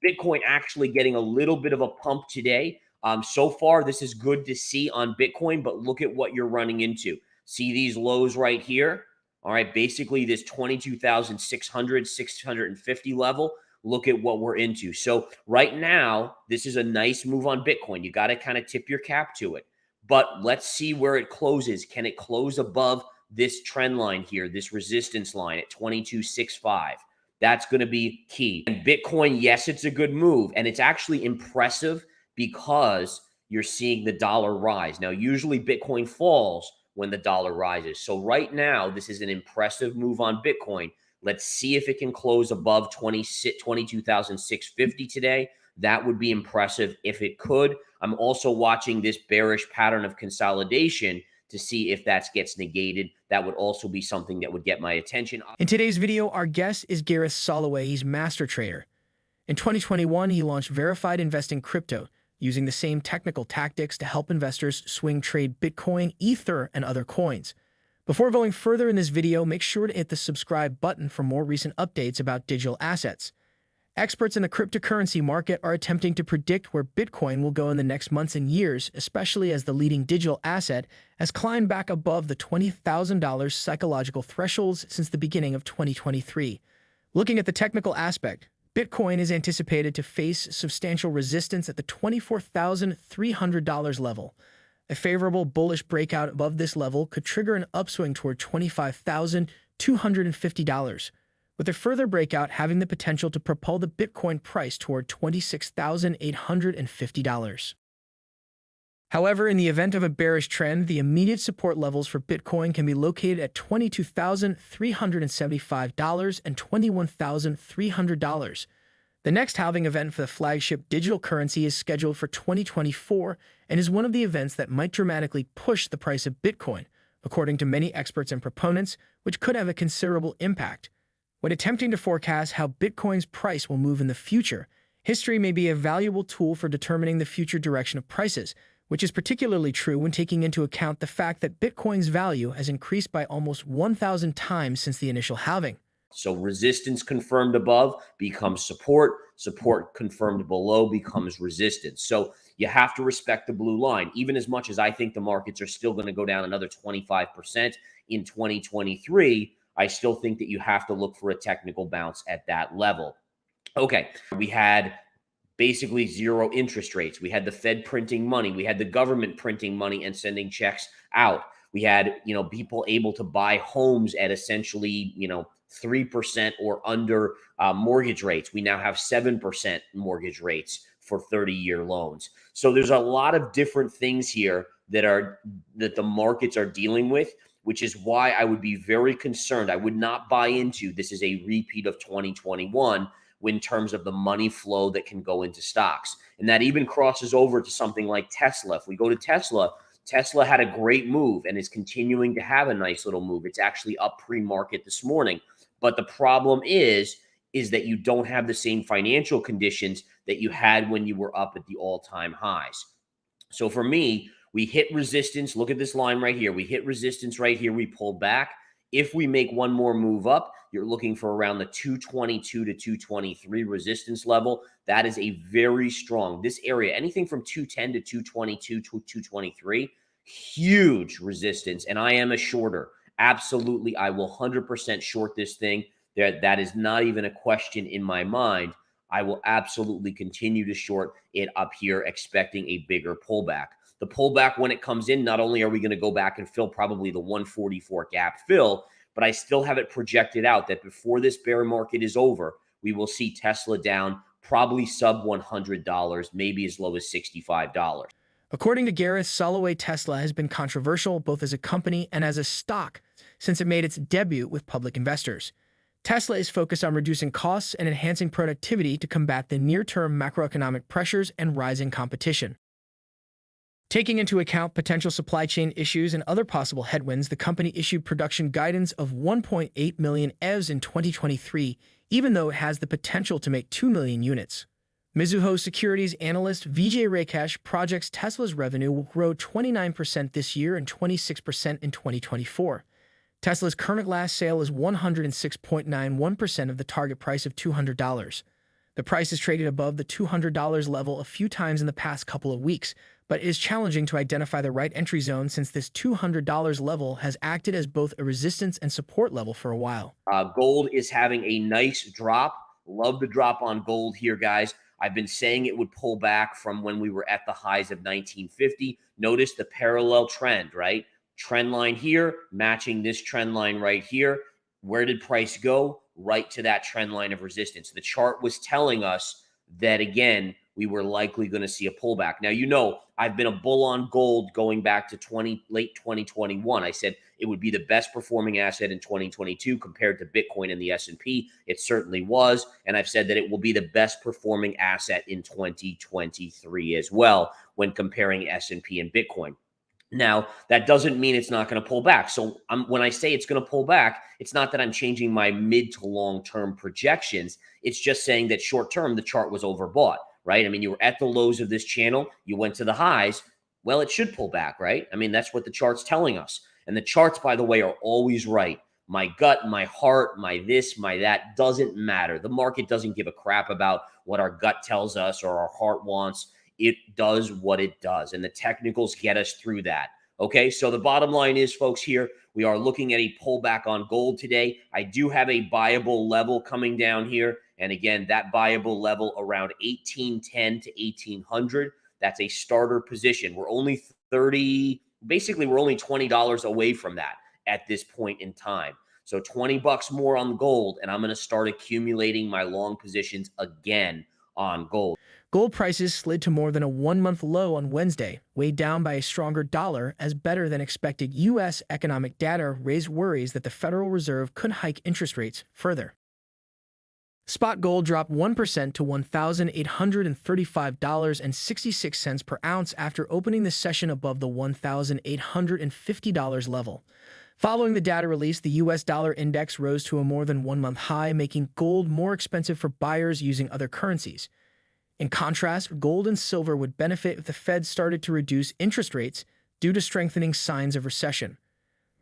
Bitcoin actually getting a little bit of a pump today. So far, this is good to see on Bitcoin, but look at what you're running into. See these lows right here? All right, basically this 22,600, 650 level. Look at what we're into. So right now, this is a nice move on Bitcoin. You got to kind of tip your cap to it. But let's see where it closes. Can it close above this trend line here, this resistance line at 22.65? That's going to be key. And Bitcoin, yes, it's a good move. And it's actually impressive because you're seeing the dollar rise. Now, usually Bitcoin falls when the dollar rises. So right now, this is an impressive move on Bitcoin. Let's see if it can close above 22,650 today. That would be impressive if it could. I'm also watching this bearish pattern of consolidation to see if that gets negated. That would also be something that would get my attention. In today's video, our guest is Gareth Soloway. He's master trader. In 2021, he launched Verified Investing Crypto, using the same technical tactics to help investors swing trade Bitcoin, Ether, and other coins. Before going further in this video, make sure to hit the subscribe button for more recent updates about digital assets. Experts in the cryptocurrency market are attempting to predict where Bitcoin will go in the next months and years, especially as the leading digital asset has climbed back above the $20,000 psychological thresholds since the beginning of 2023. Looking at the technical aspect, Bitcoin is anticipated to face substantial resistance at the $24,300 level. A favorable bullish breakout above this level could trigger an upswing toward $25,250, with a further breakout having the potential to propel the Bitcoin price toward $26,850. However, in the event of a bearish trend, the immediate support levels for Bitcoin can be located at $22,375 and $21,300. The next halving event for the flagship digital currency is scheduled for 2024 and is one of the events that might dramatically push the price of Bitcoin, according to many experts and proponents, which could have a considerable impact. When attempting to forecast how Bitcoin's price will move in the future, history may be a valuable tool for determining the future direction of prices, which is particularly true when taking into account the fact that Bitcoin's value has increased by almost 1,000 times since the initial halving. So resistance confirmed above becomes support. Support confirmed below becomes resistance. So you have to respect the blue line. Even as much as I think the markets are still going to go down another 25% in 2023, I still think that you have to look for a technical bounce at that level. Okay, we had basically zero interest rates. We had the Fed printing money. We had the government printing money and sending checks out. We had, people able to buy homes at essentially, 3% or under mortgage rates. We now have 7% mortgage rates for 30-year loans. So there's a lot of different things here that the markets are dealing with, which is why I would be very concerned. I would not buy into this is a repeat of 2021 in terms of the money flow that can go into stocks. And that even crosses over to something like Tesla. If we go to Tesla, Tesla had a great move and is continuing to have a nice little move. It's actually up pre-market this morning. But the problem is that you don't have the same financial conditions that you had when you were up at the all-time highs. So for me, we hit resistance. Look at this line right here. We hit resistance right here. We pull back. If we make one more move up, you're looking for around the 222 to 223 resistance level. That is a very strong, this area, anything from 210 to 222 to 223, huge resistance. And I am a shorter. Absolutely, I will 100% short this thing. That is not even a question in my mind. I will absolutely continue to short it up here, expecting a bigger pullback. The pullback, when it comes in, not only are we going to go back and fill probably the 144 gap fill, but I still have it projected out that before this bear market is over, we will see Tesla down probably sub $100, maybe as low as $65. According to Gareth Soloway, Tesla has been controversial both as a company and as a stock since it made its debut with public investors. Tesla is focused on reducing costs and enhancing productivity to combat the near-term macroeconomic pressures and rising competition. Taking into account potential supply chain issues and other possible headwinds, the company issued production guidance of 1.8 million EVs in 2023, even though it has the potential to make 2 million units. Mizuho Securities analyst Vijay Rakesh projects Tesla's revenue will grow 29% this year and 26% in 2024. Tesla's current last sale is 106.91% of the target price of $200. The price has traded above the $200 level a few times in the past couple of weeks, but it is challenging to identify the right entry zone since this $200 level has acted as both a resistance and support level for a while. Gold is having a nice drop. Love the drop on gold here, guys. I've been saying it would pull back from when we were at the highs of 1950. Notice the parallel trend, right? Trend line here, matching this trend line right here. Where did price go? Right to that trend line of resistance. The chart was telling us that, again, we were likely going to see a pullback. Now, you know, I've been a bull on gold going back to late 2021. I said it would be the best performing asset in 2022 compared to Bitcoin and the S&P. It certainly was. And I've said that it will be the best performing asset in 2023 as well when comparing S&P and Bitcoin. Now, that doesn't mean it's not going to pull back. So when I say it's going to pull back, it's not that I'm changing my mid to long-term projections. It's just saying that short-term, the chart was overbought, right? I mean, you were at the lows of this channel. You went to the highs. Well, it should pull back, right? I mean, that's what the chart's telling us. And the charts, by the way, are always right. My gut, my heart, my this, my that doesn't matter. The market doesn't give a crap about what our gut tells us or our heart wants. It does what it does, and the technicals get us through that. Okay, so the bottom line is, folks, here, we are looking at a pullback on gold today. I do have a buyable level coming down here, and again, that buyable level around 1810 to 1800. That's a starter position. We're only basically we're only $20 away from that at this point in time. So 20 bucks more on gold, and I'm going to start accumulating my long positions again on gold. Gold prices slid to more than a one-month low on Wednesday, weighed down by a stronger dollar as better-than-expected U.S. economic data raised worries that the Federal Reserve could hike interest rates further. Spot gold dropped 1% to $1,835.66 per ounce after opening the session above the $1,850 level. Following the data release, the U.S. dollar index rose to a more than one-month high, making gold more expensive for buyers using other currencies. In contrast, gold and silver would benefit if the Fed started to reduce interest rates due to strengthening signs of recession.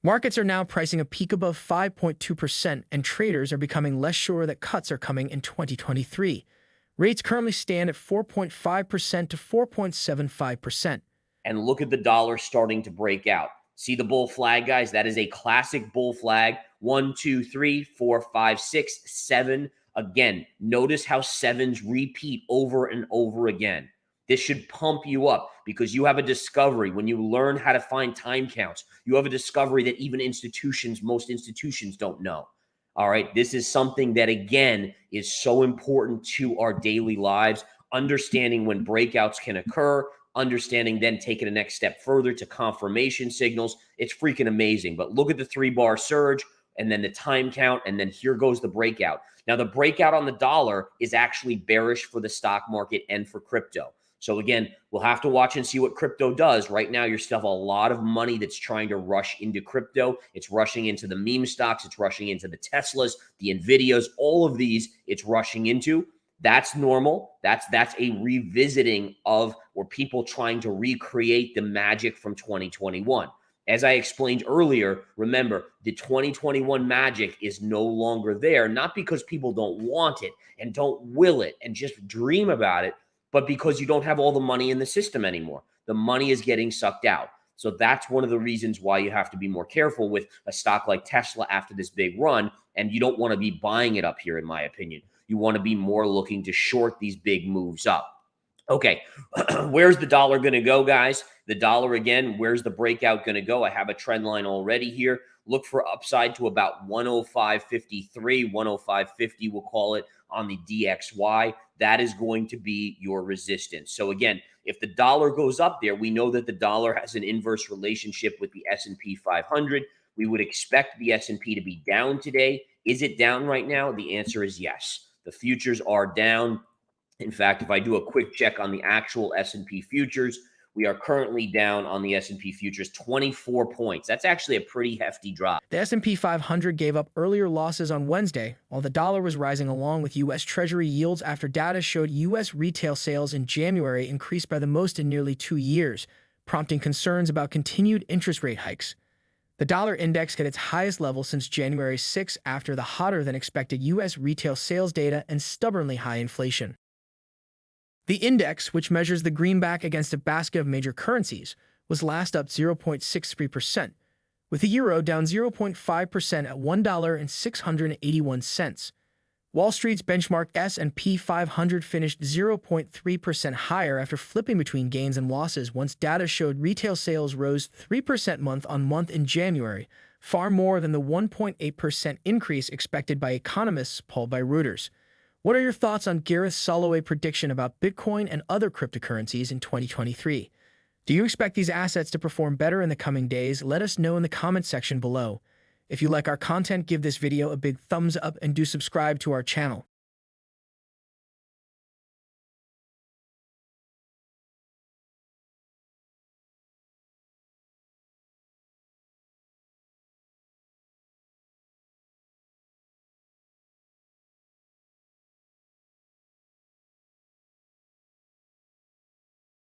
Markets are now pricing a peak above 5.2%, and traders are becoming less sure that cuts are coming in 2023. Rates currently stand at 4.5% to 4.75%. And look at the dollar starting to break out. See the bull flag, guys? That is a classic bull flag. 1, 2, 3, 4, 5, 6, 7. Again, notice how sevens repeat over and over again. This should pump you up because you have a discovery. When you learn how to find time counts, you have a discovery that even most institutions don't know. All right. This is something that, again, is so important to our daily lives. Understanding when breakouts can occur, understanding then taking the next step further to confirmation signals. It's freaking amazing. But look at the 3-bar surge and then the time count. And then here goes the breakout. Now, the breakout on the dollar is actually bearish for the stock market and for crypto. So again, we'll have to watch and see what crypto does. Right now, you still have a lot of money that's trying to rush into crypto. It's rushing into the meme stocks. It's rushing into the Teslas, the NVIDIAs, all of these it's rushing into. That's normal. That's a revisiting of or people trying to recreate the magic from 2021. As I explained earlier, remember, the 2021 magic is no longer there, not because people don't want it and don't will it and just dream about it, but because you don't have all the money in the system anymore. The money is getting sucked out. So that's one of the reasons why you have to be more careful with a stock like Tesla after this big run, and you don't want to be buying it up here, in my opinion. You want to be more looking to short these big moves up. Okay, where's the dollar going to go, guys? The dollar, again, where's the breakout going to go? I have a trend line already here. Look for upside to about 105.53, 105.50, we'll call it, on the DXY. That is going to be your resistance. So again, if the dollar goes up there, we know that the dollar has an inverse relationship with the S&P 500. We would expect the S&P to be down today. Is it down right now? The answer is yes. The futures are down. In fact, if I do a quick check on the actual S&P futures, we are currently down on the S&P futures 24 points. That's actually a pretty hefty drop. The S&P 500 gave up earlier losses on Wednesday, while the dollar was rising along with U.S. Treasury yields after data showed U.S. retail sales in January increased by the most in nearly 2 years, prompting concerns about continued interest rate hikes. The dollar index hit its highest level since January 6 after the hotter-than-expected U.S. retail sales data and stubbornly high inflation. The index, which measures the greenback against a basket of major currencies, was last up 0.63%, with the euro down 0.5% at $1.681. Wall Street's benchmark S&P 500 finished 0.3% higher after flipping between gains and losses once data showed retail sales rose 3% month-on-month in January, far more than the 1.8% increase expected by economists polled by Reuters. What are your thoughts on Gareth Soloway's prediction about Bitcoin and other cryptocurrencies in 2023? Do you expect these assets to perform better in the coming days? Let us know in the comment section below. If you like our content, give this video a big thumbs up and do subscribe to our channel.